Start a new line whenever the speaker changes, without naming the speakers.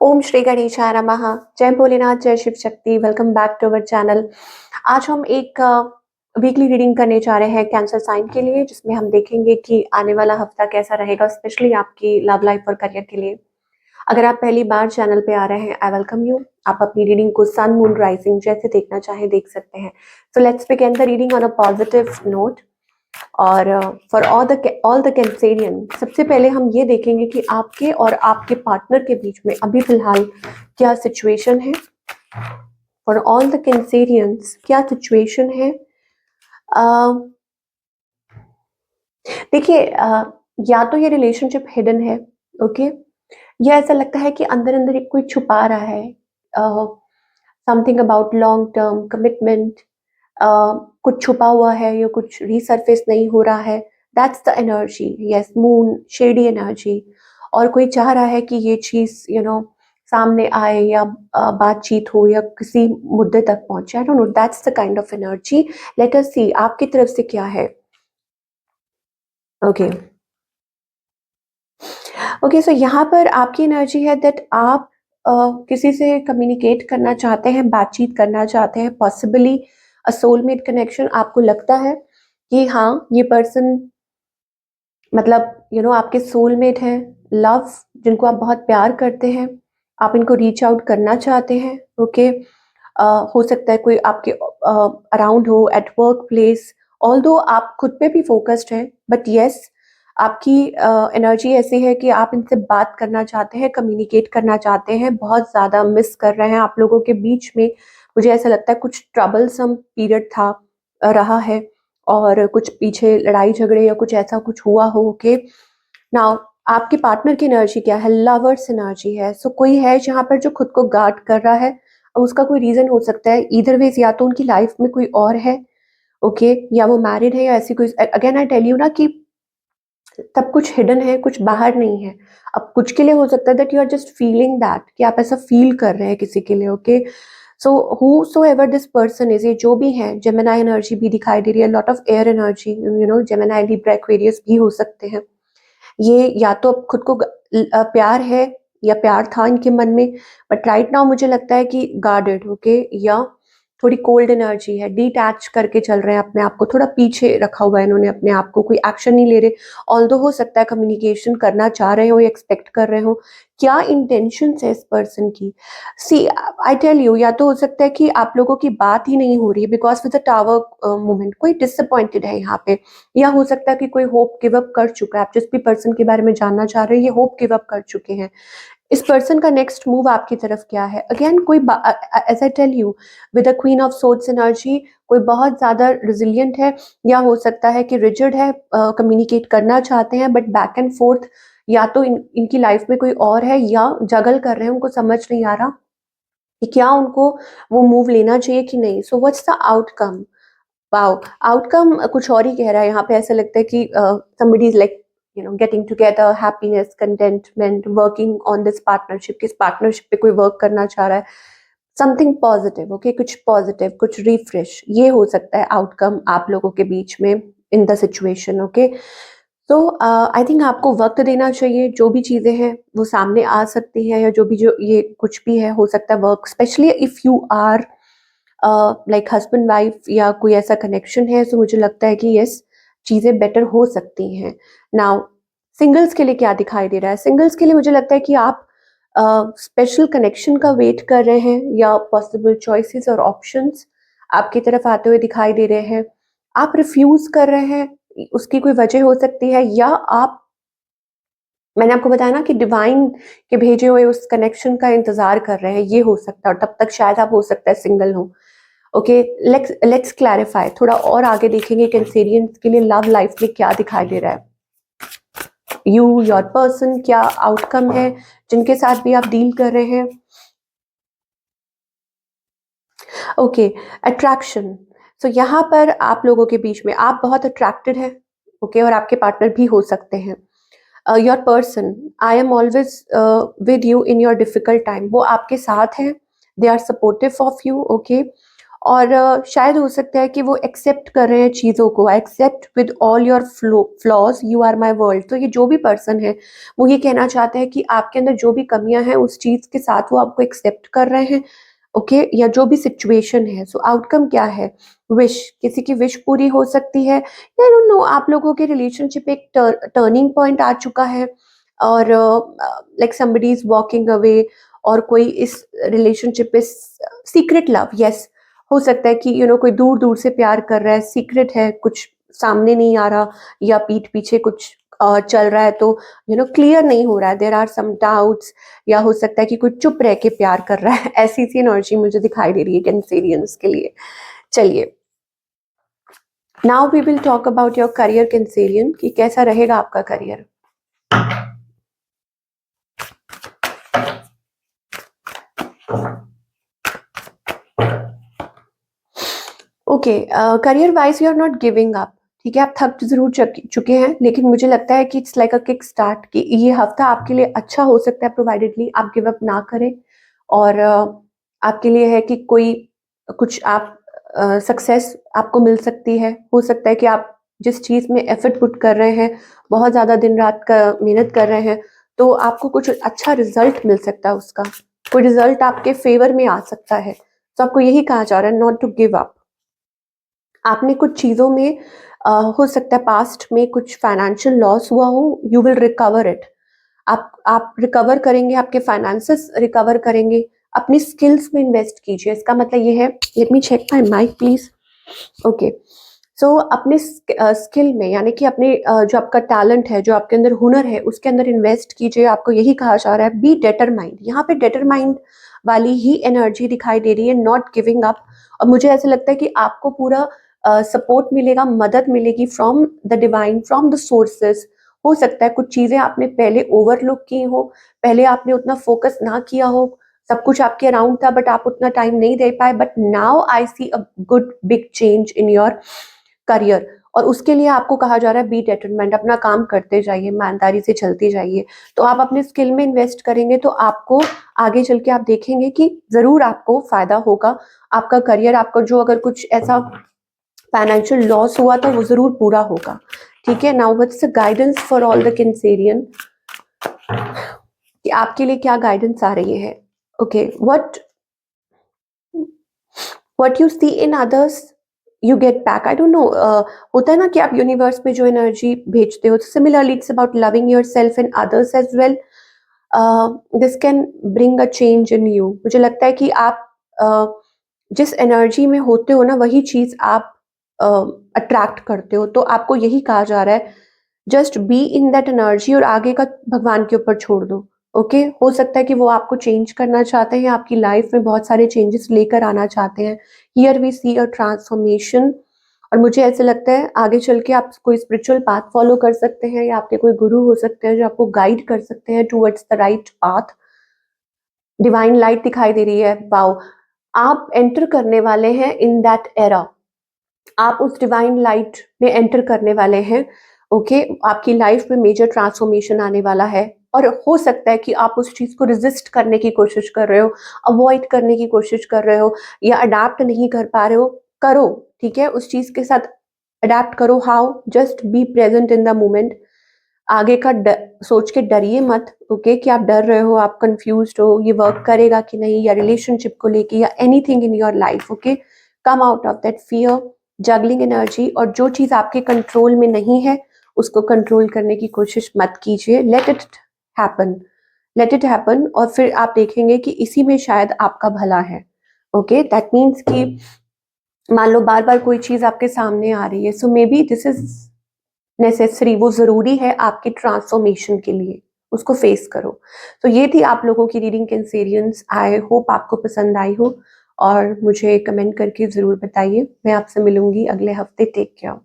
ओम श्री गणेशाय नमः। जय भोलेनाथ, जय Shiv Shakti. Welcome back to our channel. आज हम एक वीकली रीडिंग करने जा रहे हैं कैंसर साइन के लिए, जिसमें हम देखेंगे कि आने वाला हफ्ता कैसा रहेगा, स्पेशली आपकी लव लाइफ और करियर के लिए। अगर आप पहली बार चैनल पे आ रहे हैं, आई वेलकम यू। आप अपनी रीडिंग को सन, मून, राइजिंग जैसे देखना चाहें देख सकते हैं। So let's begin the reading on a positive note. और फॉर ऑल द कैंसेरियन, सबसे पहले हम ये देखेंगे कि आपके और आपके पार्टनर के बीच में अभी फिलहाल क्या सिचुएशन है। फॉर ऑल द कैंसेरियंस क्या सिचुएशन है। देखिए, या तो ये रिलेशनशिप हिडन है, ओके, या ऐसा लगता है कि अंदर अंदर एक कोई छुपा रहा है something about long term commitment. कुछ छुपा हुआ है या कुछ रीसरफेस नहीं हो रहा है। That's the energy. Yes, moon shady energy. और कोई चाह रहा है कि ये चीज सामने आए या बातचीत हो या किसी मुद्दे तक पहुंचे। I don't know, that's the kind of energy. Let us see आपकी तरफ से क्या है। ओके ओके, सो यहाँ पर आपकी एनर्जी है दैट आप किसी से कम्युनिकेट करना चाहते हैं, बातचीत करना चाहते हैं, पॉसिबली अ सोलमेट कनेक्शन। आपको लगता है कि हाँ, ये पर्सन मतलब आपके सोलमेट हैं, लव, जिनको आप बहुत प्यार करते हैं। आप इनको रीच आउट करना चाहते हैं। ओके, हो सकता है कोई आपके अराउंड हो, एट वर्क प्लेस। ऑल्दो आप खुद पे भी फोकस्ड हैं, बट यस, आपकी एनर्जी ऐसी है कि आप इनसे बात करना चाहते हैं, कम्युनिकेट करना चाहते हैं, बहुत ज़्यादा मिस कर रहे हैं। आप लोगों के बीच में मुझे ऐसा लगता है कुछ ट्रबलसम पीरियड था, रहा है, और कुछ पीछे लड़ाई झगड़े या कुछ ऐसा कुछ हुआ हो। ओके, नाउ आपके पार्टनर की एनर्जी क्या है? लवर्स एनर्जी है। सो कोई है जहाँ पर जो खुद को गार्ड कर रहा है, और उसका कोई रीजन हो सकता है। ईदर वेज, या तो उनकी लाइफ में कोई और है, ओके, या वो मैरिड है, या ऐसी कोई। अगेन आई टेल यू ना कि सब कुछ हिडन है, कुछ बाहर नहीं है। अब कुछ के लिए हो सकता है that you are just feeling that, कि आप ऐसा फील कर रहे हैं किसी के लिए। Okay, so who ever this person is, ये जो भी है, जेमिनाई एनर्जी भी दिखाई दे रही है, lot of air energy, Gemini, Libra, Aquarius भी हो सकते हैं। ये या तो खुद को प्यार है या प्यार था इनके मन में, बट राइट नाउ मुझे लगता है कि गार्डेड, ओके, या थोड़ी कोल्ड एनर्जी है, डिटैच करके चल रहे हैं अपने आप को, थोड़ा पीछे रखा हुआ है इन्होंने अपने आप को, कोई एक्शन नहीं ले रहे। ऑल्दो हो सकता है कम्युनिकेशन करना चाह रहे हो या एक्सपेक्ट कर रहे हो। क्या इंटेंशन है इस पर्सन की? सी, आई टेल यू, या तो हो सकता है कि आप लोगों की बात ही नहीं हो रही है, because with the tower movement कोई डिसअपॉइंटेड है यहाँ पे। या हो सकता है कि कोई होप गिव अप कर चुका है। आप जिस भी पर्सन के बारे में जानना चाह रहे हो, ये होप गिव अप कर चुके हैं। इस पर्सन का नेक्स्ट मूव आपकी तरफ क्या है? अगेन कोई, as I tell you, with the queen of swords energy, कोई बहुत ज्यादा रिजिलियंट है, या हो सकता है कि रिजिड है, कम्युनिकेट करना चाहते हैं बट बैक एंड फोर्थ। या तो इनकी लाइफ में कोई और है, या जगल कर रहे हैं, उनको समझ नहीं आ रहा कि क्या उनको वो मूव लेना चाहिए कि नहीं। So what's the outcome? Wow, outcome कुछ और ही कह रहा है यहाँ पे। ऐसा लगता है कि somebody is like getting together, happiness, contentment, working on this partnership, किस पार्टनरशिप पे कोई वर्क करना चाह रहा है, समथिंग पॉजिटिव। ओके, कुछ पॉजिटिव, कुछ रिफ्रेश, ये हो सकता है आउटकम आप लोगों के बीच में इन द सिचुएशन। ओके, तो आई थिंक आपको वक्त देना चाहिए। जो भी चीजें हैं वो सामने आ सकती हैं, या जो भी, जो ये कुछ भी है, हो सकता है work, specially if you are like husband wife या कोई ऐसा कनेक्शन है। तो मुझे लगता है कि यस, चीजें बेटर हो सकती हैं। नाउ सिंगल्स के लिए क्या दिखाई दे रहा है? सिंगल्स के लिए मुझे लगता है कि आप स्पेशल कनेक्शन का वेट कर रहे हैं, या पॉसिबल चॉइसेस और ऑप्शंस आपकी तरफ आते हुए दिखाई दे रहे हैं। आप रिफ्यूज कर रहे हैं, उसकी कोई वजह हो सकती है, या आप, मैंने आपको बताया ना कि डिवाइन के भेजे हुए उस कनेक्शन का इंतजार कर रहे हैं, ये हो सकता है। और तब तक शायद आप, हो सकता है, सिंगल हो। ओके, लेट्स क्लैरिफाई, थोड़ा और आगे देखेंगे कैंसेरियंस के लिए लव लाइफ में क्या दिखाई दे रहा है। यू, योर पर्सन, क्या आउटकम है जिनके साथ भी आप डील कर रहे हैं। Okay, attraction. सो यहाँ पर आप लोगों के बीच में आप बहुत अट्रैक्टेड है, ओके, और आपके पार्टनर भी हो सकते हैं। Your person, I am always with you in your difficult time, वो आपके साथ हैं, they are supportive of you. Okay, और शायद हो सकता है कि वो एक्सेप्ट कर रहे हैं चीज़ों को, accept with all your flaws you are my world. तो ये जो भी पर्सन है वो ये कहना चाहते हैं कि आपके अंदर जो भी कमियां हैं उस चीज़ के साथ वो आपको एक्सेप्ट कर रहे हैं, ओके या जो भी सिचुएशन है। सो आउटकम क्या है? विश, किसी की विश पूरी हो सकती है। आई डोंट नो, आप लोगों के रिलेशनशिप एक टर्निंग पॉइंट आ चुका है और like somebody is walking away, और कोई इस रिलेशनशिप पे सीक्रेट लव, यस, हो सकता है कि कोई दूर दूर से प्यार कर रहा है, सीक्रेट है, कुछ सामने नहीं आ रहा या पीठ पीछे कुछ चल रहा है, तो क्लियर नहीं हो रहा है, देर आर सम डाउट्स, या हो सकता है कि कोई चुप रह के प्यार कर रहा है। ऐसी सी एनर्जी मुझे दिखाई दे रही है कैंसेरियंस के लिए। चलिए, now we will talk about your career Cancerian, कि कैसा रहेगा आपका career. Okay, career wise you are not giving up, ठीक है, आप थक जरूर चुके हैं, लेकिन मुझे लगता है कि it's like a kick start, कि ये हफ्ता आपके लिए अच्छा हो सकता है, प्रोवाइडेडली आप गिव अप ना करें। और आपके लिए है कि कोई कुछ आप सक्सेस आपको मिल सकती है। हो सकता है कि आप जिस चीज़ में एफर्ट पुट कर रहे हैं, बहुत ज़्यादा दिन रात का मेहनत कर रहे हैं, तो आपको कुछ अच्छा रिजल्ट मिल सकता है उसका, कोई रिजल्ट आपके फेवर में आ सकता है। तो आपको यही कहा जा रहा है, नॉट टू गिव अप। आपने कुछ चीज़ों में हो सकता है पास्ट में कुछ फाइनेंशियल लॉस हुआ हो, यू विल रिकवर इट। आप रिकवर करेंगे, आपके फाइनेंसेस रिकवर करेंगे। अपनी स्किल्स में इन्वेस्ट कीजिए, इसका मतलब ये है, let me check my mic please. Okay, so अपने स्किल में, यानी कि अपने जो आपका टैलेंट है, जो आपके अंदर हुनर है, उसके अंदर इन्वेस्ट कीजिए। आपको यही कहा जा रहा है, बी डिटरमाइंड। यहाँ पे डिटरमाइंड वाली ही एनर्जी दिखाई दे रही है, नॉट गिविंग अप। और मुझे ऐसा लगता है कि आपको पूरा सपोर्ट मिलेगा, मदद मिलेगी from the divine, from the sources. हो सकता है कुछ चीजें आपने पहले ओवरलुक की हो, पहले आपने उतना फोकस ना किया हो, सब कुछ आपके अराउंड था बट आप उतना टाइम नहीं दे पाए, but now I see a good big change in your career. और उसके लिए आपको कहा जा रहा है, बी डिटरमेंट, अपना काम करते जाइए, ईमानदारी से चलते जाइए। तो आप अपने स्किल में इन्वेस्ट करेंगे तो आपको आगे चल के आप देखेंगे कि जरूर आपको फायदा होगा। आपका करियर, आपका जो अगर कुछ ऐसा फाइनेंशियल लॉस हुआ था वो जरूर पूरा होगा, ठीक है। Now what's the guidance for all the Cancerian, कि आपके लिए क्या गाइडेंस आ रही है। Okay, what you see in others you get back. I don't know, होता है ना कि आप यूनिवर्स में जो एनर्जी भेजते हो, similarly it's about loving yourself and others as well. This can bring a change in you. मुझे लगता है कि आप जिस एनर्जी में होते हो ना, वही चीज आप अट्रैक्ट करते हो। तो आपको यही कहा जा रहा है, just be in that energy और आगे का भगवान के ऊपर छोड़ दो। ओके, हो सकता है कि वो आपको चेंज करना चाहते हैं, आपकी लाइफ में बहुत सारे चेंजेस लेकर आना चाहते हैं। Here we see a transformation. और मुझे ऐसे लगता है आगे चल के आप कोई स्पिरिचुअल पाथ फॉलो कर सकते हैं, या आपके कोई गुरु हो सकते हैं जो आपको गाइड कर सकते हैं towards the right path. Divine light दिखाई दे रही है, वाओ, आप एंटर करने वाले हैं इन दैट एरा। आप उस डिवाइन लाइट में एंटर करने वाले हैं। ओके, आपकी लाइफ में मेजर ट्रांसफॉर्मेशन आने वाला है। और हो सकता है कि आप उस चीज को रेजिस्ट करने की कोशिश कर रहे हो, अवॉइड करने की कोशिश कर रहे हो, या अडेप्ट नहीं कर पा रहे हो। करो, ठीक है, उस चीज के साथ अडेप्ट करो। How? Just be present in the moment. आगे का सोच के डरिए मत, ओके, कि आप डर रहे हो, आप कंफ्यूज्ड हो, ये वर्क करेगा कि नहीं, या रिलेशनशिप को लेके, या anything in your life. Okay, come out of that fear, juggling energy. और जो चीज आपके कंट्रोल में नहीं है उसको कंट्रोल करने की कोशिश मत कीजिए। Let it happen, let it happen. और फिर आप देखेंगे कि इसी में शायद आपका भला है। ओके, दैट मीन्स कि मान लो बार बार कोई चीज आपके सामने आ रही है, so maybe this is necessary, वो जरूरी है आपकी ट्रांसफॉर्मेशन के लिए, उसको फेस करो। तो ये थी आप लोगों की रीडिंग कैंसेरियंस। आई होप आपको पसंद आई हो, और मुझे कमेंट करके जरूर बताइए। मैं आपसे मिलूंगी अगले हफ्ते। Take care.